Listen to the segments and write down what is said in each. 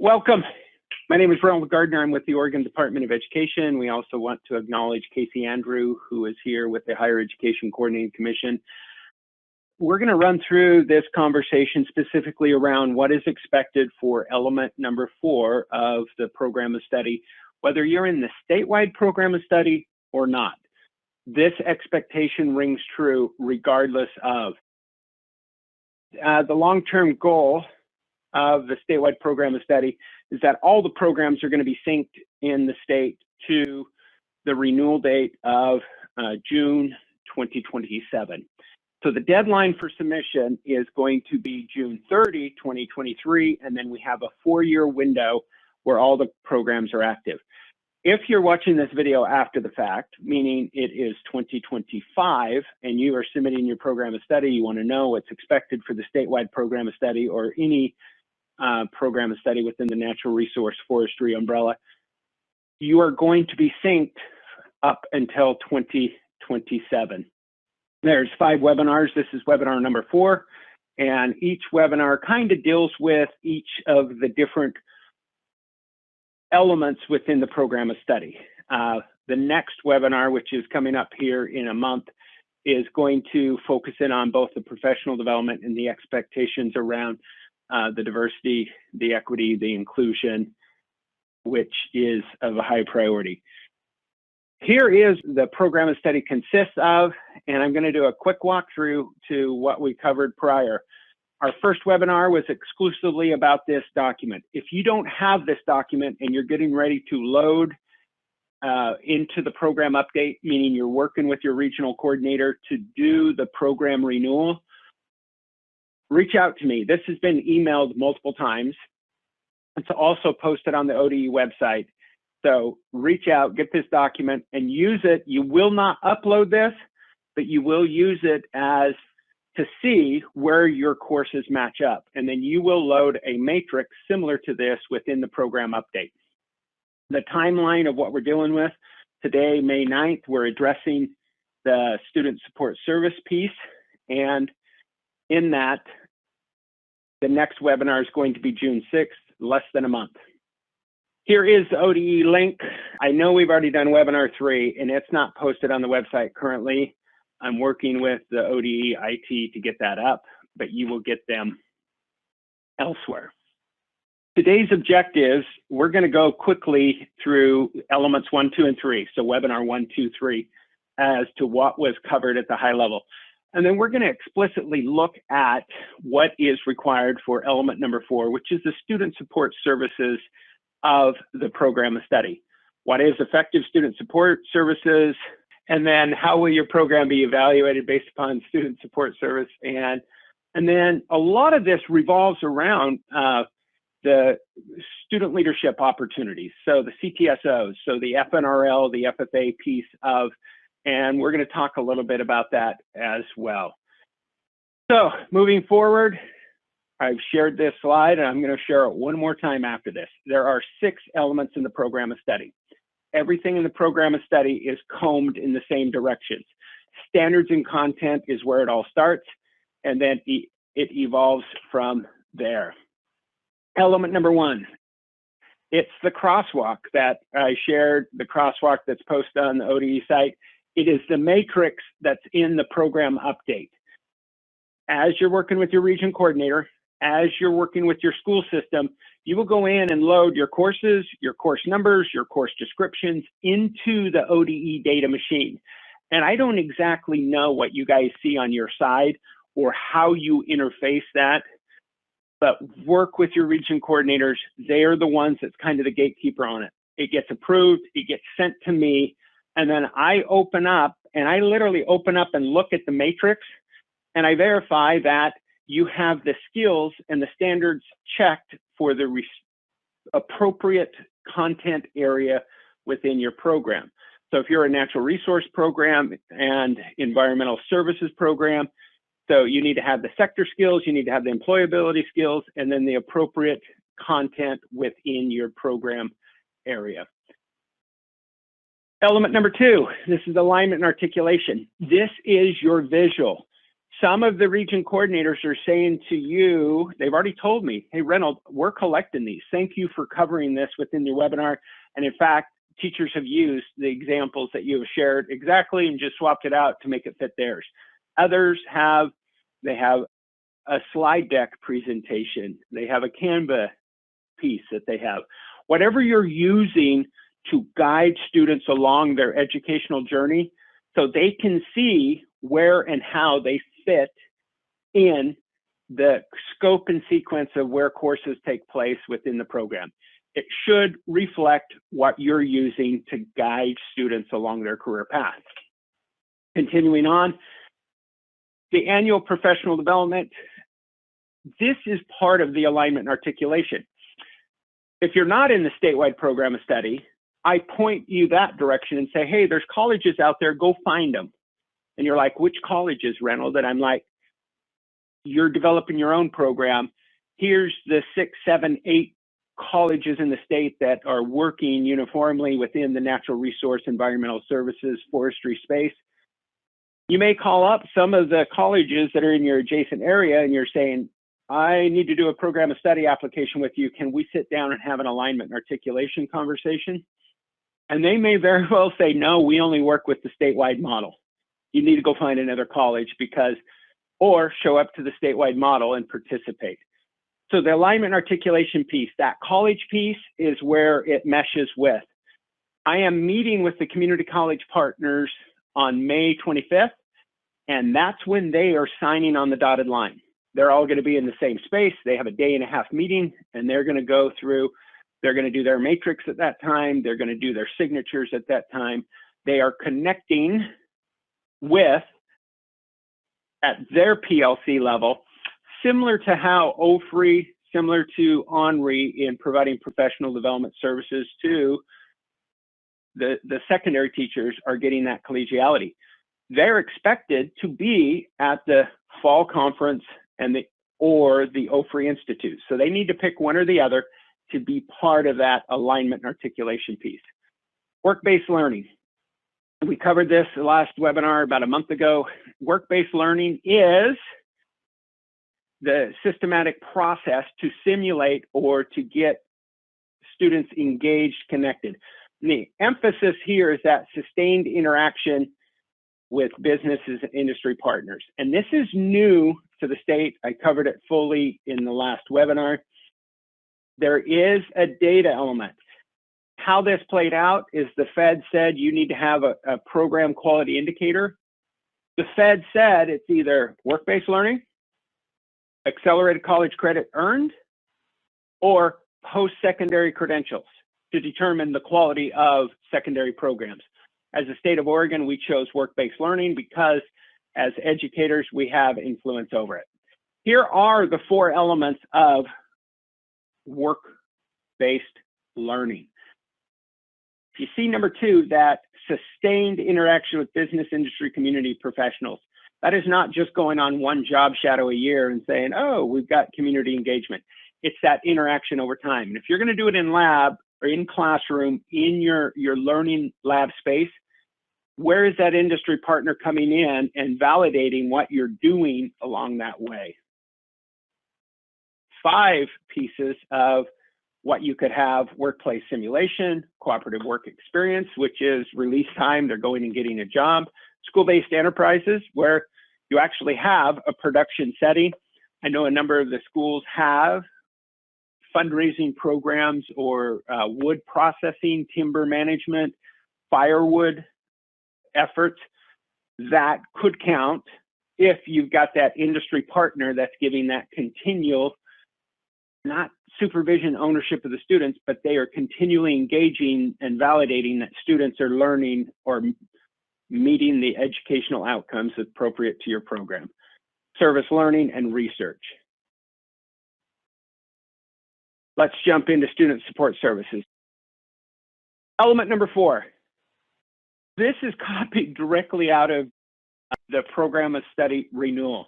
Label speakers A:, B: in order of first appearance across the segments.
A: Welcome. My name is Ronald Gardner. I'm with the Oregon Department of Education. We also want to acknowledge Casey Andrew, who is here with the Higher Education Coordinating Commission. We're going to run through this conversation specifically around what is expected for element number 4 of the program of study, whether you're in the statewide program of study or not. This expectation rings true regardless of. The long-term goal of the statewide program of study is that all the programs are going to be synced in the state to the renewal date of June 2027. So the deadline for submission is going to be June 30, 2023, and then we have a 4-year window where all the programs are active. If you're watching this video after the fact, meaning it is 2025, and you are submitting your program of study, you want to know what's expected for the statewide program of study or any program of study within the natural resource forestry umbrella, you are going to be synced up until 2027. There's 5 webinars. This is webinar number 4, and each webinar kind of deals with each of the different elements within the program of study. The next webinar, which is coming up here in a month, is going to focus in on both the professional development and the expectations around the diversity, the equity, the inclusion, which is of a high priority. Here is the program of study consists of, and I'm going to do a quick walkthrough to what we covered prior. Our first webinar was exclusively about this document. If you don't have this document and you're getting ready to load into the program update, meaning you're working with your regional coordinator to do the program renewal, reach out to me. This has been emailed multiple times. It's also posted on the ODE website. So reach out, get this document, and use it. You will not upload this, but you will use it as to see where your courses match up. And then you will load a matrix similar to this within the program update. The timeline of what we're dealing with today, May 9th, we're addressing the student support service piece. And in that, the next webinar is going to be June 6th, less than a month. Here is the ODE link. I know we've already done webinar 3, and it's not posted on the website currently. I'm working with the ODE IT to get that up, but you will get them elsewhere. Today's objectives, we're going to go quickly through elements 1, 2, and 3. So webinar 1, 2, 3, as to what was covered at the high level. And then we're going to explicitly look at what is required for element number 4, which is the student support services of the program of study. What is effective student support services? And then how will your program be evaluated based upon student support service? And then a lot of this revolves around the student leadership opportunities. So the CTSOs, so the FNRL, the FFA piece of, and we're going to talk a little bit about that as well. So moving forward, I've shared this slide and I'm going to share it one more time after this. There are 6 elements in the program of study. Everything in the program of study is combed in the same directions. Standards and content is where it all starts, and then it evolves from there. Element number 1, it's the crosswalk that I shared, the crosswalk that's posted on the ODE site. It is the matrix that's in the program update. As you're working with your region coordinator, as you're working with your school system, you will go in and load your courses, your course numbers, your course descriptions into the ODE data machine. And I don't exactly know what you guys see on your side or how you interface that, but work with your region coordinators. They are the ones that's kind of the gatekeeper on it. It gets approved, it gets sent to me, and then I open up, and I literally open up and look at the matrix, and I verify that you have the skills and the standards checked for the appropriate content area within your program. So if you're a natural resource program and environmental services program, so you need to have the sector skills, you need to have the employability skills, and then the appropriate content within your program area. Element number 2, this is alignment and articulation. This is your visual. some of the region coordinators are saying to you, they've already told me, hey, Reynolds, we're collecting these. Thank you for covering this within your webinar. And in fact, teachers have used the examples that you have shared exactly and just swapped it out to make it fit theirs. Others have, they have a slide deck presentation. They have a Canva piece that they have. Whatever you're using to guide students along their educational journey so they can see where and how they fit in the scope and sequence of where courses take place within the program. It should reflect what you're using to guide students along their career path. Continuing on, the annual professional development. This is part of the alignment and articulation. If you're not in the statewide program of study, I point you that direction and say, hey, there's colleges out there, go find them. And you're like, which colleges, Reynolds? And I'm like, you're developing your own program. Here's the 6, 7, 8 colleges in the state that are working uniformly within the natural resource, environmental services, forestry space. You may call up some of the colleges that are in your adjacent area and you're saying, I need to do a program of study application with you. Can we sit down and have an alignment and articulation conversation? And they may very well say, no, we only work with the statewide model. You need to go find another college because, or show up to the statewide model and participate. So the alignment and articulation piece, that college piece is where it meshes with. I am meeting with the community college partners on May 25th, and that's when they are signing on the dotted line. They're all going to be in the same space. They have a day-and-a-half meeting, and they're going to go through, they're going to do their matrix at that time. They're going to do their signatures at that time. They are connecting with, at their PLC level, similar to how OFRI, similar to ONRI in providing professional development services to the secondary teachers are getting that collegiality. They're expected to be at the fall conference and the OFRI Institute. So they need to pick one or the other to be part of that alignment and articulation piece. Work-based learning. We covered this the last webinar about a month ago. Work-based learning is the systematic process to simulate or to get students engaged, connected. And the emphasis here is that sustained interaction with businesses and industry partners. And this is new to the state. I covered it fully in the last webinar. There is a data element. How this played out is the Fed said you need to have a program quality indicator. The Fed said it's either work-based learning, accelerated college credit earned, or post-secondary credentials to determine the quality of secondary programs. As the state of Oregon, we chose work-based learning because as educators, we have influence over it. Here are the 4 elements of work-based learning. You see number 2, that sustained interaction with business, industry, community professionals. That is not just going on one job shadow a year and saying, oh, we've got community engagement. It's that interaction over time. And if you're going to do it in lab or in classroom, in your learning lab space, where is that industry partner coming in and validating what you're doing along that way? 5 pieces of what you could have: workplace simulation, cooperative work experience, which is release time, they're going and getting a job, school-based enterprises, where you actually have a production setting. I know a number of the schools have fundraising programs or wood processing, timber management, firewood efforts that could count if you've got that industry partner that's giving that continual, not supervision ownership of the students, but they are continually engaging and validating that students are learning or meeting the educational outcomes appropriate to your program. Service learning and research. Let's jump into student support services. Element number 4. This is copied directly out of the program of study renewal.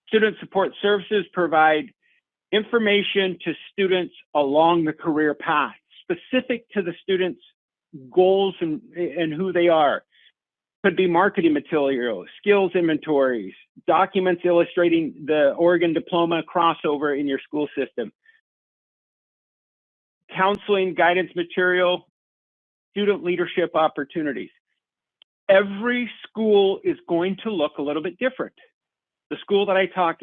A: Student support services provide information to students along the career path, specific to the students' goals and who they are. Could be marketing materials, skills inventories, documents illustrating the Oregon diploma crossover in your school system, counseling, guidance material, student leadership opportunities. Every school is going to look a little bit different. The school that I taught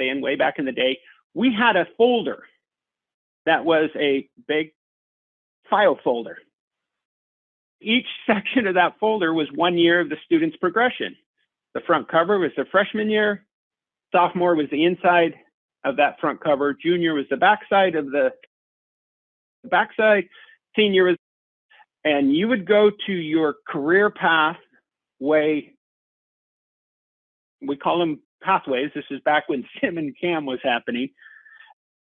A: in way back in the day, we had a folder that was a big file folder. Each section of that folder was 1 year of the student's progression. The front cover was their freshman year, sophomore was the inside of that front cover, junior was the backside of the backside, senior was, and you would go to your career path way, we call them pathways. This is back when Sim and Cam was happening.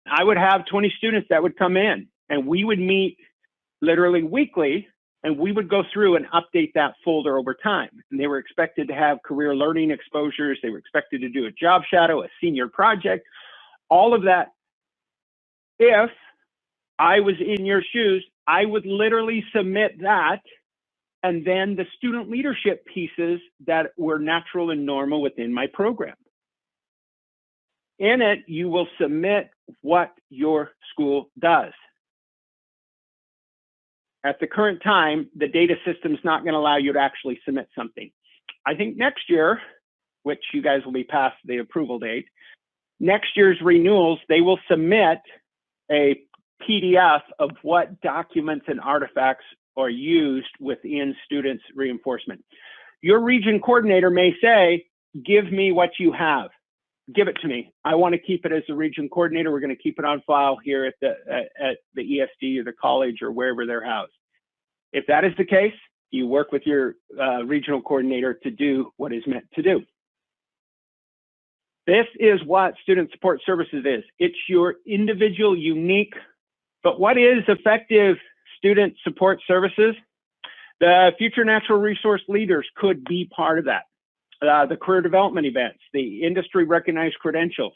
A: I would have 20 students that would come in, and we would meet literally weekly, and we would go through and update that folder over time. And they were expected to have career learning exposures. They were expected to do a job shadow, a senior project, all of that. If I was in your shoes, I would literally submit that, and then the student leadership pieces that were natural and normal within my program. In it, you will submit what your school does. At the current time, the data system is not going to allow you to actually submit something. I think next year, which you guys will be past the approval date, next year's renewals, they will submit a PDF of what documents and artifacts are used within students' reinforcement. Your region coordinator may say, give me what you have. Give it to me. I want to keep it as a region coordinator. We're going to keep it on file here at the ESD or the college or wherever they're housed. If that is the case, you work with your regional coordinator to do what is meant to do. This is what Student Support Services is. It's your individual, unique, but what is effective student support services? The future natural resource leaders could be part of that. The career development events, the industry recognized credentials.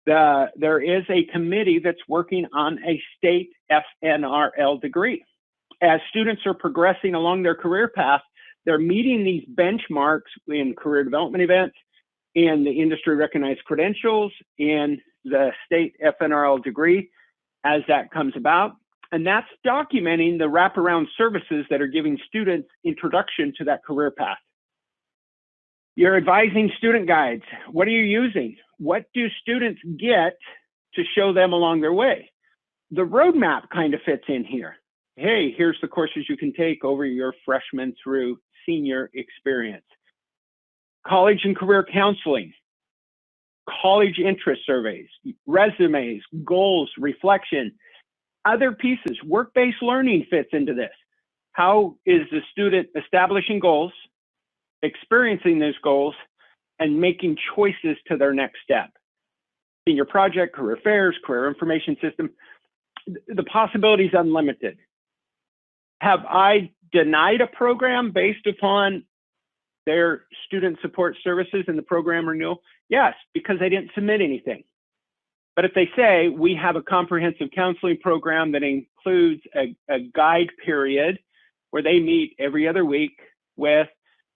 A: There is a committee that's working on a state FNRL degree. As students are progressing along their career path, they're meeting these benchmarks in career development events, in the industry recognized credentials, in the state FNRL degree as that comes about. And that's documenting the wraparound services that are giving students introduction to that career path. You're advising student guides. What are you using? What do students get to show them along their way? The roadmap kind of fits in here. Hey, here's the courses you can take over your freshman through senior experience. College and career counseling, college interest surveys, resumes, goals, reflection, other pieces. Work-based learning fits into this. How is the student establishing goals, experiencing those goals, and making choices to their next step? Senior project, career fairs, career information system, the possibilities unlimited. Have I denied a program based upon their student support services in the program renewal? Yes, because I didn't submit anything. But if they say we have a comprehensive counseling program that includes a guide period where they meet every other week with,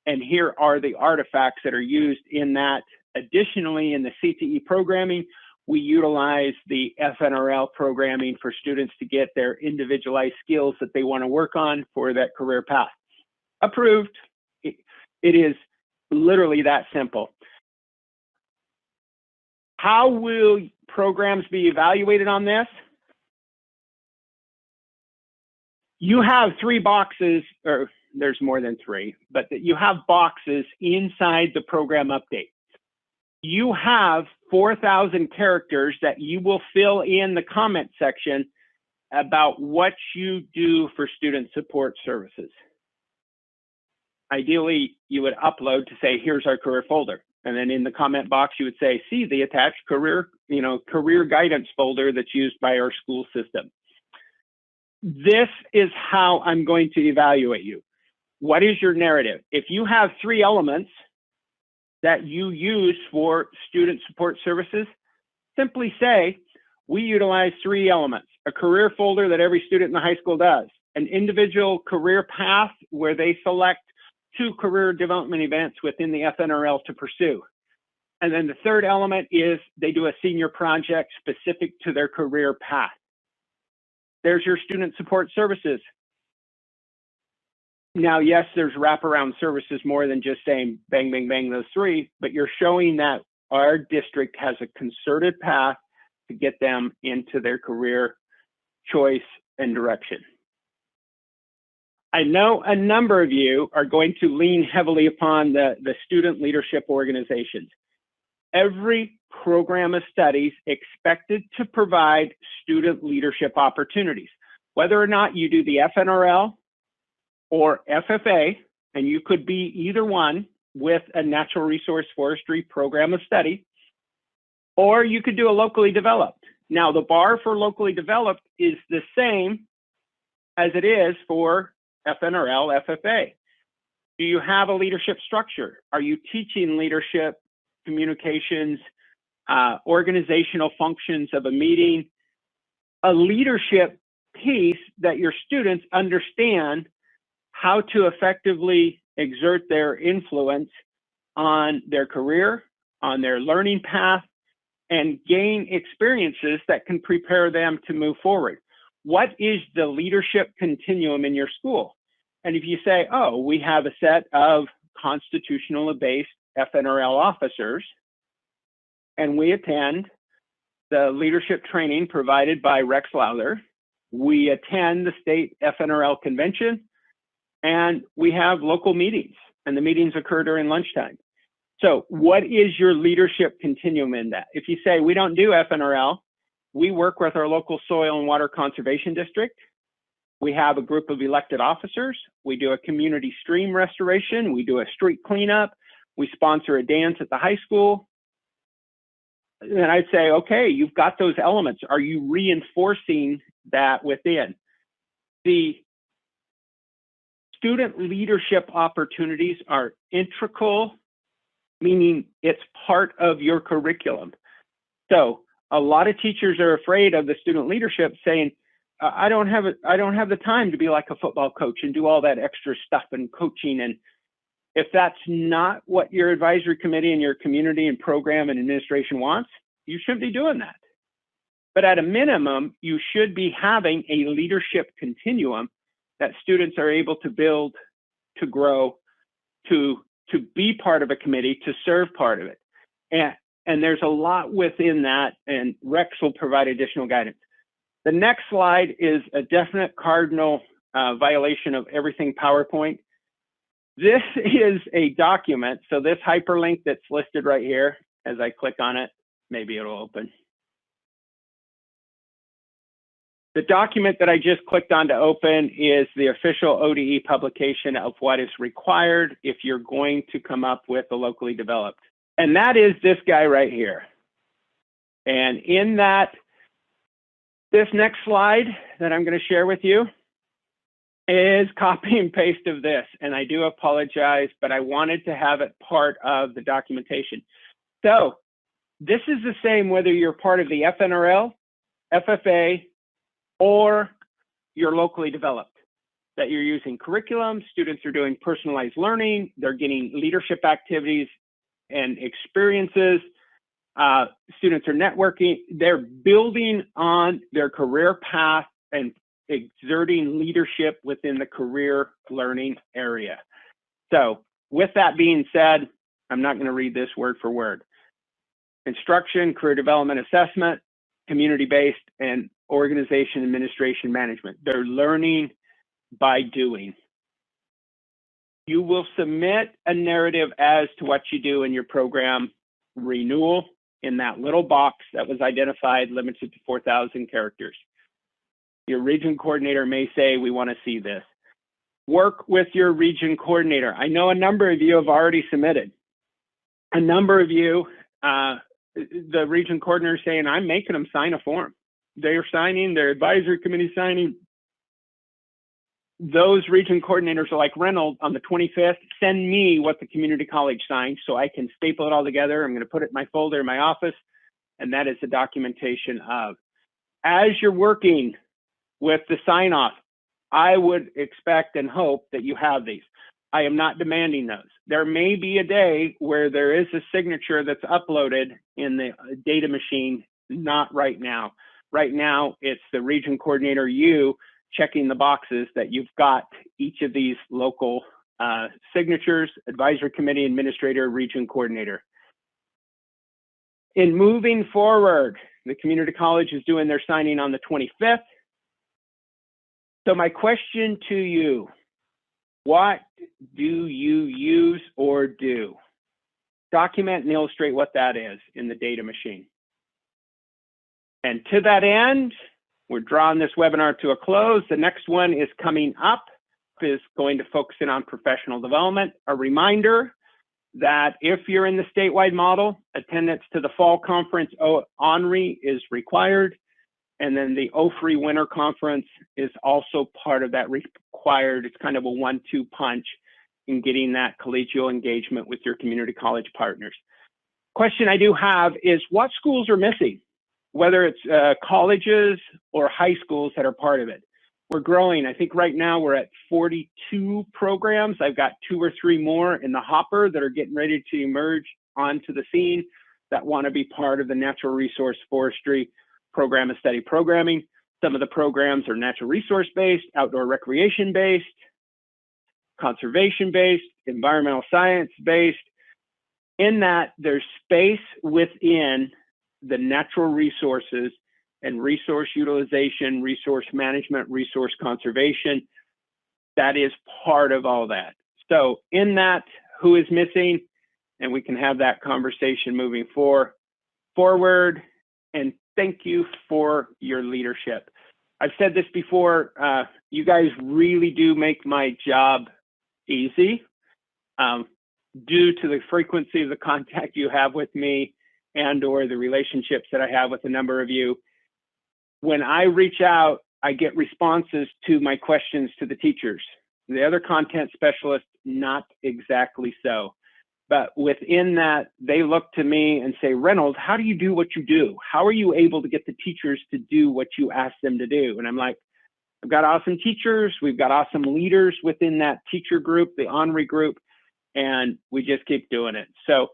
A: and here are the artifacts that are used in that. Additionally, in the CTE programming, we utilize the FNRL programming for students to get their individualized skills that they want to work on for that career path. Approved. It is literally that simple. How will programs be evaluated on this? You have 3 boxes, or there's more than 3, but you have boxes inside the program update. You have 4,000 characters that you will fill in the comment section about what you do for student support services. Ideally, you would upload to say, here's our career folder. And then in the comment box, you would say, see the attached career guidance folder that's used by our school system. This is how I'm going to evaluate you. What is your narrative? If you have 3 elements that you use for student support services, simply say, we utilize 3 elements: a career folder that every student in the high school does, an individual career path where they select 2 career development events within the FNRL to pursue. And then the third element is they do a senior project specific to their career path. There's your student support services. Now, yes, there's wraparound services more than just saying bang, bang, bang, those 3, but you're showing that our district has a concerted path to get them into their career choice and direction. I know a number of you are going to lean heavily upon the student leadership organizations. Every program of studies expected to provide student leadership opportunities, whether or not you do the FNRL or FFA, and you could be either one with a natural resource forestry program of study, or you could do a locally developed. Now, the bar for locally developed is the same as it is for FNRL, FFA. Do you have a leadership structure? Are you teaching leadership, communications, organizational functions of a meeting, a leadership piece that your students understand how to effectively exert their influence on their career, on their learning path, and gain experiences that can prepare them to move forward? What is the leadership continuum in your school? And if you say, oh, we have a set of constitutionally based FNRL officers, and we attend the leadership training provided by Rex Lowther, we attend the state FNRL convention, and we have local meetings, and the meetings occur during lunchtime. So what is your leadership continuum in that? If you say we don't do FNRL, we work with our local soil and water conservation district. We have a group of elected officers. We do a community stream restoration. We do a street cleanup. We sponsor a dance at the high school. And I'd say, okay, you've got those elements. Are you reinforcing that within? The student leadership opportunities are integral, meaning it's part of your curriculum. So a lot of teachers are afraid of the student leadership saying, I don't have the time to be like a football coach and do all that extra stuff and coaching. And if that's not what your advisory committee and your community and program and administration wants, you shouldn't be doing that. But at a minimum, you should be having a leadership continuum that students are able to build, to grow, to be part of a committee, to serve part of it. And there's a lot within that, and Rex will provide additional guidance. The next slide is a definite cardinal violation of everything PowerPoint. This is a document, so this hyperlink that's listed right here, as I click on it, maybe it'll open. The document that I just clicked on to open is the official ODE publication of what is required if you're going to come up with a locally developed. And that is this guy right here. And in that, this next slide that I'm going to share with you is copy and paste of this. And I do apologize, but I wanted to have it part of the documentation. So this is the same whether you're part of the FNRL, FFA, or you're locally developed, that you're using curriculum, students are doing personalized learning, they're getting leadership activities and experiences, students are networking, they're building on their career path and exerting leadership within the career learning area. So with that being said, I'm not going to read this word for word. Instruction, career development assessment, community-based, and organization, administration, management. They're learning by doing. You will submit a narrative as to what you do in your program renewal in that little box that was identified, limited to 4,000 characters. Your region coordinator may say, we want to see this. Work with your region coordinator. I know a number of you have already submitted. A number of you, the region coordinator is saying, I'm making them sign a form. They're signing, their advisory committee signing. Those region coordinators are like, Reynolds, on the 25th, send me what the community college signed so I can staple it all together. I'm going to put it in my folder in my office. And that is the documentation of. As you're working with the sign off, I would expect and hope that you have these. I am not demanding those. There may be a day where there is a signature that's uploaded in the data machine, not right now. Right now, it's the region coordinator, you, checking the boxes that you've got each of these local signatures, advisory committee, administrator, region coordinator. In moving forward, the community college is doing their signing on the 25th. So my question to you, what do you use or do? Document and illustrate what that is in the data machine. And to that end, we're drawing this webinar to a close. The next one is coming up, is going to focus in on professional development. A reminder that if you're in the statewide model, attendance to the fall conference ONRI is required. And then the OFRI winter conference is also part of that required. It's kind of a 1-2 punch in getting that collegial engagement with your community college partners. Question I do have is what schools are missing, whether it's colleges or high schools that are part of it. We're growing. I think right now we're at 42 programs. I've got 2 or 3 more in the hopper that are getting ready to emerge onto the scene that want to be part of the natural resource forestry program of study programming. Some of the programs are natural resource based, outdoor recreation based, conservation based, environmental science based. In that, there's space within the natural resources and resource utilization, resource management, resource conservation. That is part of all that. So in that, who is missing? And we can have that conversation moving forward. And thank you for your leadership. I've said this before, you guys really do make my job easy due to the frequency of the contact you have with me and or the relationships that I have with a number of you. When I reach out, I get responses to my questions to the teachers. The other content specialists, not exactly so. But within that, they look to me and say, Reynolds, how do you do what you do? How are you able to get the teachers to do what you ask them to do? And I'm like, I've got awesome teachers. We've got awesome leaders within that teacher group, the ONRI group, and we just keep doing it. So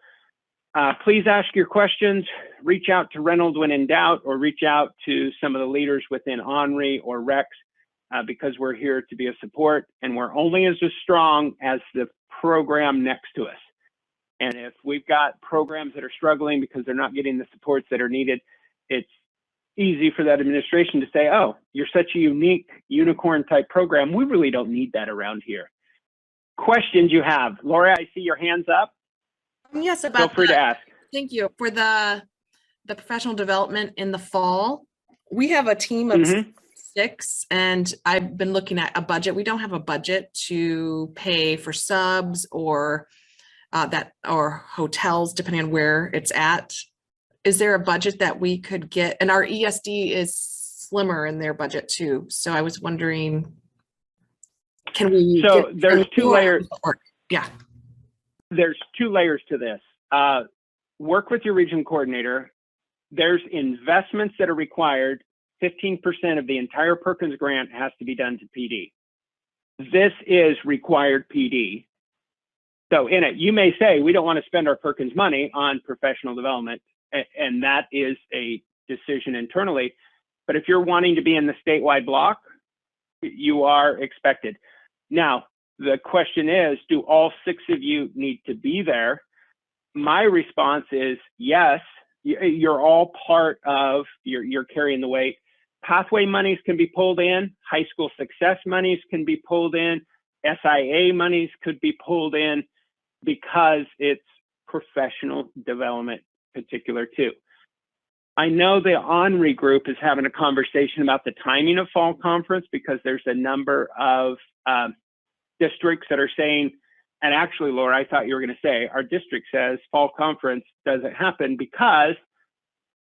A: please ask your questions. Reach out to Reynolds when in doubt, or reach out to some of the leaders within ONRI or REX because we're here to be a support, and we're only as strong as the program next to us. And if we've got programs that are struggling because they're not getting the supports that are needed, it's easy for that administration to say, oh, you're such a unique unicorn type program. We really don't need that around here. Questions you have? Laura, I see your hands up.
B: Yes, about
A: Feel free to ask.
B: Thank you. For the professional development in the fall, we have a team of 6, and I've been looking at a budget. We don't have a budget to pay for subs or or hotels, depending on where it's at. Is there a budget that we could get? And our ESD is slimmer in their budget too. So I was wondering, can we?
A: So there's 2 layers.
B: Yeah.
A: There's 2 layers to this. Work with your region coordinator. There's investments that are required. 15% of the entire Perkins grant has to be done to PD. This is required PD. So in it, you may say, we don't want to spend our Perkins money on professional development, and that is a decision internally. But if you're wanting to be in the statewide block, you are expected. Now, the question is, do all 6 of you need to be there? My response is yes, you're all part of, you're carrying the weight. Pathway monies can be pulled in, high school success monies can be pulled in, SIA monies could be pulled in, because it's professional development particular too. I know the ONRI group is having a conversation about the timing of fall conference because there's a number of districts that are saying, and actually, Laura, I thought you were going to say, our district says fall conference doesn't happen because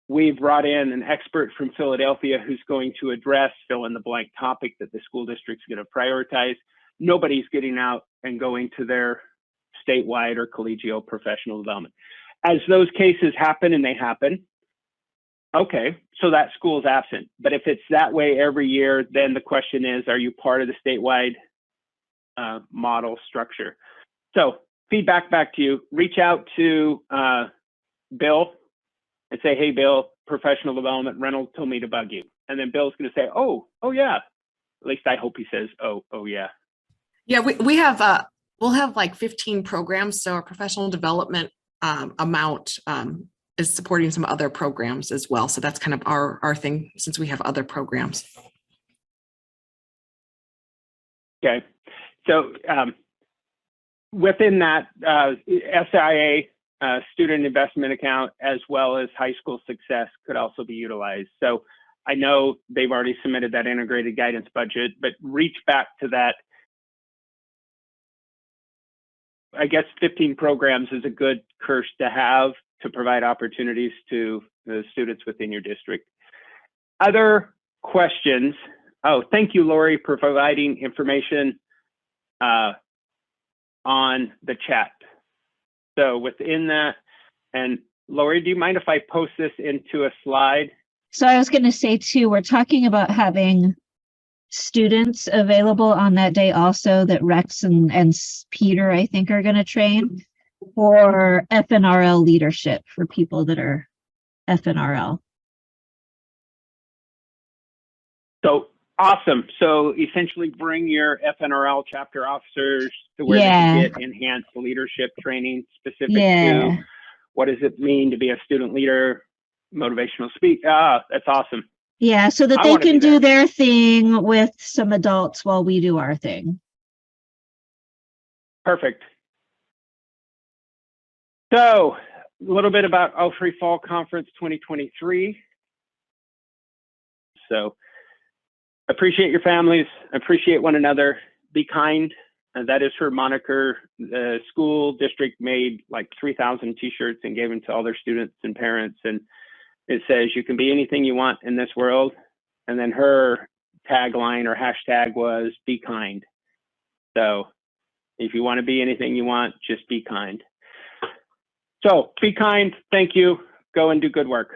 A: we've brought in an expert from Philadelphia who's going to address fill in the blank topic that the school district's going to prioritize. Nobody's getting out and going to their statewide or collegial professional development. As those cases happen, and they happen, okay, so that school's absent. But if it's that way every year, then the question is, are you part of the statewide model structure. So feedback back to you. Reach out to Bill and say, hey, Bill, professional development, Reynolds told me to bug you. And then Bill's going to say, oh, yeah. At least I hope he says, oh, yeah.
B: Yeah, we have, we'll have like 15 programs. So our professional development amount is supporting some other programs as well. So that's kind of our thing since we have other programs.
A: Okay. So within that SIA, student investment account, as well as high school success could also be utilized. So I know they've already submitted that integrated guidance budget, but reach back to that. I guess 15 programs is a good curse to have to provide opportunities to the students within your district. Other questions? Oh, thank you, Lori, for providing information on the chat. So within that, and Lori, do you mind if I post this into a slide?
C: So I was going to say too, we're talking about having students available on that day also that Rex and Peter, I think, are going to train for FNRL leadership for people that are FNRL.
A: So awesome. So essentially bring your FNRL chapter officers to where they can get enhanced leadership training specific to what does it mean to be a student leader, motivational speak. That's awesome.
C: Yeah, so that they can do their thing with some adults while we do our thing.
A: Perfect. So a little bit about Free Fall Conference 2023. So appreciate your families, appreciate one another, be kind. And that is her moniker. The school district made like 3,000 t-shirts and gave them to all their students and parents. And it says, you can be anything you want in this world. And then her tagline or hashtag was be kind. So if you want to be anything you want, just be kind. So be kind. Thank you. Go and do good work.